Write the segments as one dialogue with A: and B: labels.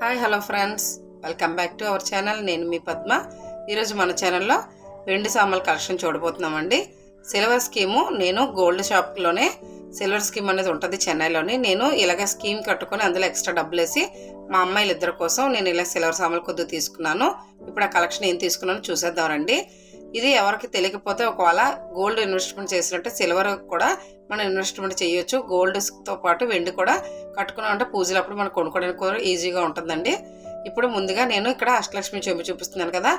A: Hi hello friends, welcome back to our channel. నేను మీ పద్మ. ఈరోజు మన ఛానల్లో వెండి సామాన్ల కలెక్షన్ చూడబోతున్నామండి. సిల్వర్ స్కీము, నేను గోల్డ్ షాప్లోనే సిల్వర్ స్కీమ్ అనేది ఉంటుంది చెన్నైలోని. నేను ఇలాగ స్కీమ్ కట్టుకొని అందులో ఎక్స్ట్రా డబ్బులు వేసి మా అమ్మాయిలు ఇద్దరి కోసం నేను ఇలా సిల్వర్ సామాన్లు కొద్దిగా తీసుకున్నాను. ఇప్పుడు ఆ కలెక్షన్ ఏం తీసుకున్నానో చూసేద్దామండి. ఇది ఎవరికి తెలియకపోతే ఒకవేళ గోల్డ్ ఇన్వెస్ట్మెంట్ చేసినట్టే సిల్వర్ కూడా మనం ఇన్వెస్ట్మెంట్ చేయొచ్చు. గోల్డ్తో పాటు వెండి కూడా కట్టుకున్నామంటే పూజలప్పుడు మనం కొనుక్కోవడానికి కూడా ఈజీగా ఉంటుందండి. ఇప్పుడు ముందుగా నేను ఇక్కడ అష్టలక్ష్మి చెంబు చూపిస్తున్నాను కదా,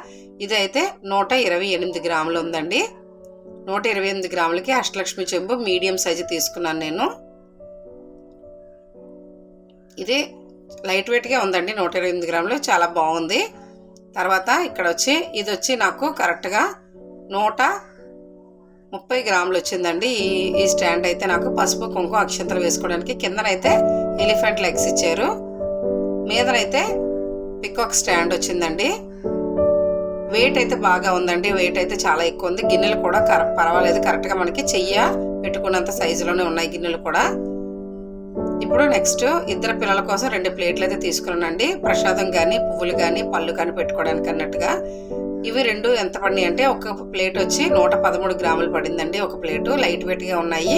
A: ఇది అయితే 128 గ్రాములు ఉందండి. 128 గ్రాములకి అష్టలక్ష్మి చెంబు మీడియం సైజు తీసుకున్నాను నేను. ఇది లైట్ వెయిట్గా ఉందండి. 128 గ్రాములు చాలా బాగుంది. తర్వాత ఇక్కడ ఇది వచ్చి నాకు కరెక్ట్గా 130 గ్రాములు వచ్చిందండి. ఈ స్టాండ్ అయితే నాకు పసుపు కుంకుమ అక్షంతలు వేసుకోవడానికి. కిందనైతే ఎలిఫెంట్ లెగ్స్ ఇచ్చారు, మీదనైతే పికాక్ స్టాండ్ వచ్చిందండి. వెయిట్ అయితే బాగా ఉందండి. వెయిట్ అయితే చాలా ఎక్కువ ఉంది. గిన్నెలు కూడా పర్వాలేదు, కరెక్ట్గా మనకి చెయ్య పెట్టుకున్నంత సైజులోనే ఉన్నాయి గిన్నెలు కూడా. ఇప్పుడు నెక్స్ట్ ఇద్దరు పిల్లల కోసం 2 ప్లేట్లు అయితే తీసుకున్నానండి. ప్రసాదం కానీ పువ్వులు కానీ పళ్ళు కానీ పెట్టుకోవడానికి అన్నట్టుగా. ఇవి 2 ఎంత పడినాయి అంటే, ఒక ప్లేట్ వచ్చి 113 గ్రాములు పడిందండి. ఒక ప్లేటు లైట్ వెయిట్గా ఉన్నాయి.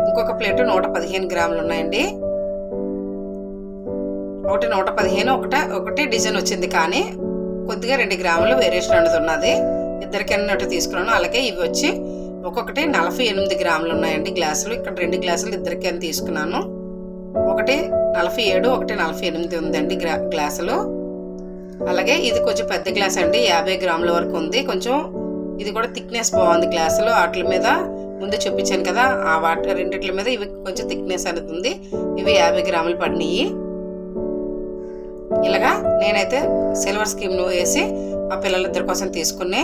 A: ఇంకొక ప్లేటు 115 గ్రాములు ఉన్నాయండి. ఒకటి 115, ఒకటి డిజైన్ వచ్చింది, కానీ కొద్దిగా 2 గ్రాములు వేరియేషన్ అనేది ఉన్నది. ఇద్దరికి అన్నట్టు తీసుకున్నాను. అలాగే ఇవి వచ్చి ఒక్కొక్కటి 48 గ్రాములు ఉన్నాయండి గ్లాసులు. ఇక్కడ 2 గ్లాసులు ఇద్దరికి అని తీసుకున్నాను. ఒకటి 47, ఒకటి 48 ఉందండి గ్లాసులు. అలాగే ఇది కొంచెం పెద్ద గ్లాస్ అండి, 50 గ్రాముల వరకు ఉంది. కొంచెం ఇది కూడా థిక్నెస్ బాగుంది గ్లాసులు. వాటి మీద ముందు చూపించాను కదా, ఆ వాటి రెండిట్ల మీద ఇవి కొంచెం థిక్నెస్ అనేది ఉంది. ఇవి 50 గ్రాములు పడినాయి. ఇలాగా నేనైతే సిల్వర్ స్కీమ్ను వేసి మా పిల్లలిద్దరి కోసం తీసుకునే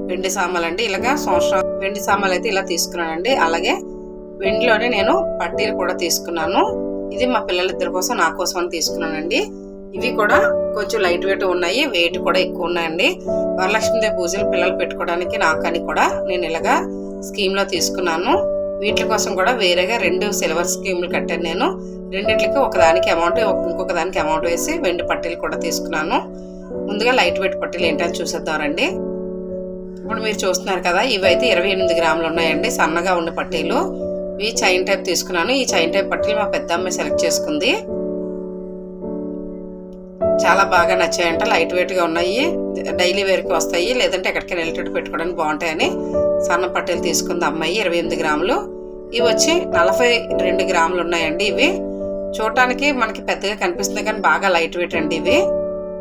A: వెండి సామాన్లు అండి. ఇలాగా సంవత్సరం వెండి సామాన్లు అయితే ఇలా తీసుకున్నానండి. అలాగే వెండిలోనే నేను పట్టీలు కూడా తీసుకున్నాను. ఇది మా పిల్లలిద్దరి కోసం, నా కోసం అని తీసుకున్నానండి. ఇవి కూడా కొంచెం లైట్ వెయిట్ ఉన్నాయి, వెయిట్ కూడా ఎక్కువ ఉన్నాయండి. వరలక్ష్మీదేవి పూజలు పిల్లలు పెట్టుకోవడానికి నాకని కూడా నేను ఇలాగా స్కీమ్లో తీసుకున్నాను. వీటి కోసం కూడా వేరేగా 2 సిల్వర్ స్కీమ్లు కట్టాను నేను. రెండింటికి ఒకదానికి అమౌంట్, ఇంకొక దానికి అమౌంట్ వేసి వెండి పట్టీలు కూడా తీసుకున్నాను. ముందుగా లైట్ వెయిట్ పట్టీలు ఏంటని చూసేద్దామండి. ఇప్పుడు మీరు చూస్తున్నారు కదా, ఇవి అయితే 28 గ్రాములు ఉన్నాయండి, సన్నగా ఉన్న పట్టీలు. ఇవి చైన్ టైప్ తీసుకున్నాను. ఈ చైన్ టైప్ పట్టీలు మా పెద్ద అమ్మాయి సెలెక్ట్ చేసుకుంది. చాలా బాగా నచ్చాయంట. లైట్ వెయిట్గా ఉన్నాయి, డైలీ వేర్కి వస్తాయి, లేదంటే ఎక్కడికైనా వెళ్ళేటట్టు పెట్టుకోవడానికి బాగుంటాయని సన్న పట్టీలు తీసుకుంది అమ్మాయి. 28 గ్రాములు. ఇవి వచ్చి 42 గ్రాములు ఉన్నాయండి. ఇవి చూడటానికి మనకి పెద్దగా కనిపిస్తుంది, కానీ బాగా లైట్ వెయిట్ అండి ఇవి.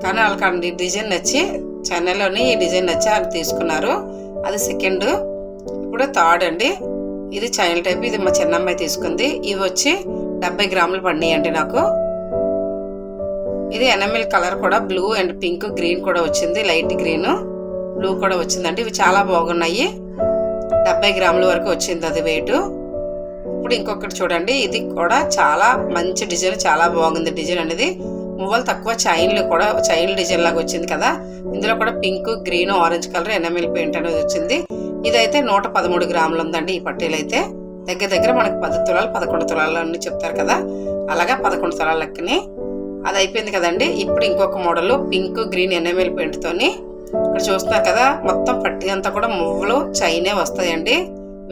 A: కానీ వాళ్ళకి డిజైన్ నచ్చి, చెన్నైలోని ఈ డిజైన్ నచ్చి అది తీసుకున్నారు. అది సెకండ్. ఇప్పుడు థర్డ్ అండి. ఇది చైన్ టైప్, ఇది మా చిన్నమ్మాయి తీసుకుంది. ఇవి వచ్చి 70 గ్రాములు పడినాయండి నాకు. ఇది ఎనమిల్ కలర్ కూడా బ్లూ అండ్ పింక్ గ్రీన్ కూడా వచ్చింది, లైట్ గ్రీన్ బ్లూ కూడా వచ్చిందండి. ఇవి చాలా బాగున్నాయి. 70 గ్రాముల వరకు వచ్చింది అది వెయిట్. ఇప్పుడు ఇంకొకటి చూడండి, ఇది కూడా చాలా మంచి డిజైన్, చాలా బాగుంది డిజైన్ అనేది. మువ్వలు తక్కువ, చైన్లు కూడా చైన్ డిజైన్ లాగా వచ్చింది కదా. ఇందులో కూడా pink green orange colour enamel paint అనేది వచ్చింది. ఇదైతే 113 గ్రాములు ఉందండి. ఈ పట్టీలు అయితే దగ్గర మనకి 10 తులాలు 11 తులాలు అని చెప్తారు కదా, అలాగా 11 తులాల లెక్కని. అది అయిపోయింది కదండి. ఇప్పుడు ఇంకొక model pink green enamel paint తోని. ఇక్కడ చూస్తున్నారు కదా, మొత్తం పట్టీ అంతా కూడా మువ్వలు చైనే వస్తాయండి,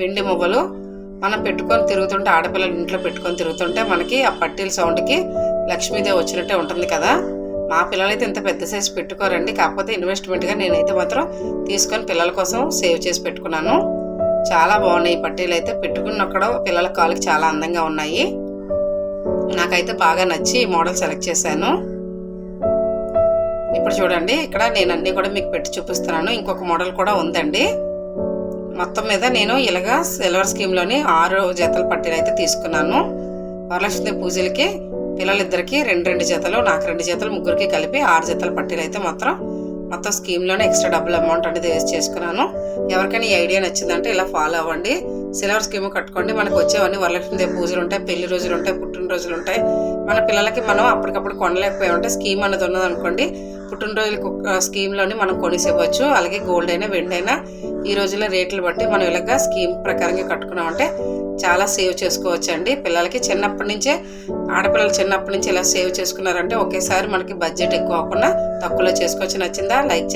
A: వెండి మువ్వలు. మనం పెట్టుకొని తిరుగుతుంటే, ఆడపిల్లలు ఇంట్లో పెట్టుకొని తిరుగుతుంటే మనకి ఆ పట్టీల సౌండ్కి లక్ష్మీదేవి వచ్చినట్టే ఉంటుంది కదా. మా పిల్లలైతే ఇంత పెద్ద సైజు పెట్టుకోరండి, కాకపోతే ఇన్వెస్ట్మెంట్గా నేనైతే మాత్రం తీసుకొని పిల్లల కోసం సేవ్ చేసి పెట్టుకున్నాను. చాలా బాగున్నాయి ఈ పట్టీలు అయితే. పెట్టుకున్నక్కడ పిల్లల కాళ్ళకి చాలా అందంగా ఉన్నాయి. నాకైతే బాగా నచ్చి ఈ మోడల్ సెలెక్ట్ చేశాను. ఇప్పుడు చూడండి, ఇక్కడ నేను అన్నీ కూడా మీకు పెట్టి చూపిస్తున్నాను. ఇంకొక మోడల్ కూడా ఉందండి. మొత్తం మీద నేను ఇలాగా సిల్వర్ స్కీమ్లోని 6 జతల పట్టీలు అయితే తీసుకున్నాను. వరలక్ష్మి పూజలకి పిల్లలిద్దరికి 2 జతలు, నాకు 2 జతలు, ముగ్గురికి కలిపి 6 జతల పట్టీలు అయితే మొత్తం స్కీమ్లోనే ఎక్స్ట్రా డబ్బులు అమౌంట్ అనేది వేస్ట్ చేసుకున్నాను. ఎవరికైనా ఈ ఐడియా నచ్చిందంటే ఇలా ఫాలో అవ్వండి. సిల్వర్ స్కీమ్ కట్టుకోండి. మనకు వచ్చేవన్నీ వరలక్ష్మీదేవి పూజలు ఉంటాయి, పెళ్లి రోజులు ఉంటాయి, పుట్టినరోజులు ఉంటాయి. మన పిల్లలకి మనం అప్పటికప్పుడు కొనలేకపోయామంటే స్కీమ్ అనేది ఉన్నదనుకోండి, పుట్టినరోజులకు స్కీమ్లోని మనం కొనిసేవచ్చు. అలాగే గోల్డ్ అయినా వెండి అయినా ఈ రోజుల్లో రేట్లు బట్టి మనం ఇలాగా స్కీమ్ ప్రకారంగా కట్టుకున్నామంటే చాలా సేవ్ చేసుకోవచ్చు అండి. పిల్లలకి చిన్నప్పటి నుంచే, ఆడపిల్లలు చిన్నప్పటి నుంచి ఇలా సేవ్ చేసుకున్నారంటే ఒకేసారి మనకి బడ్జెట్ ఎక్కువ అవ్వకుండా తక్కువలో చేసుకోవచ్చు. నచ్చిందా? లైక్ చేయండి.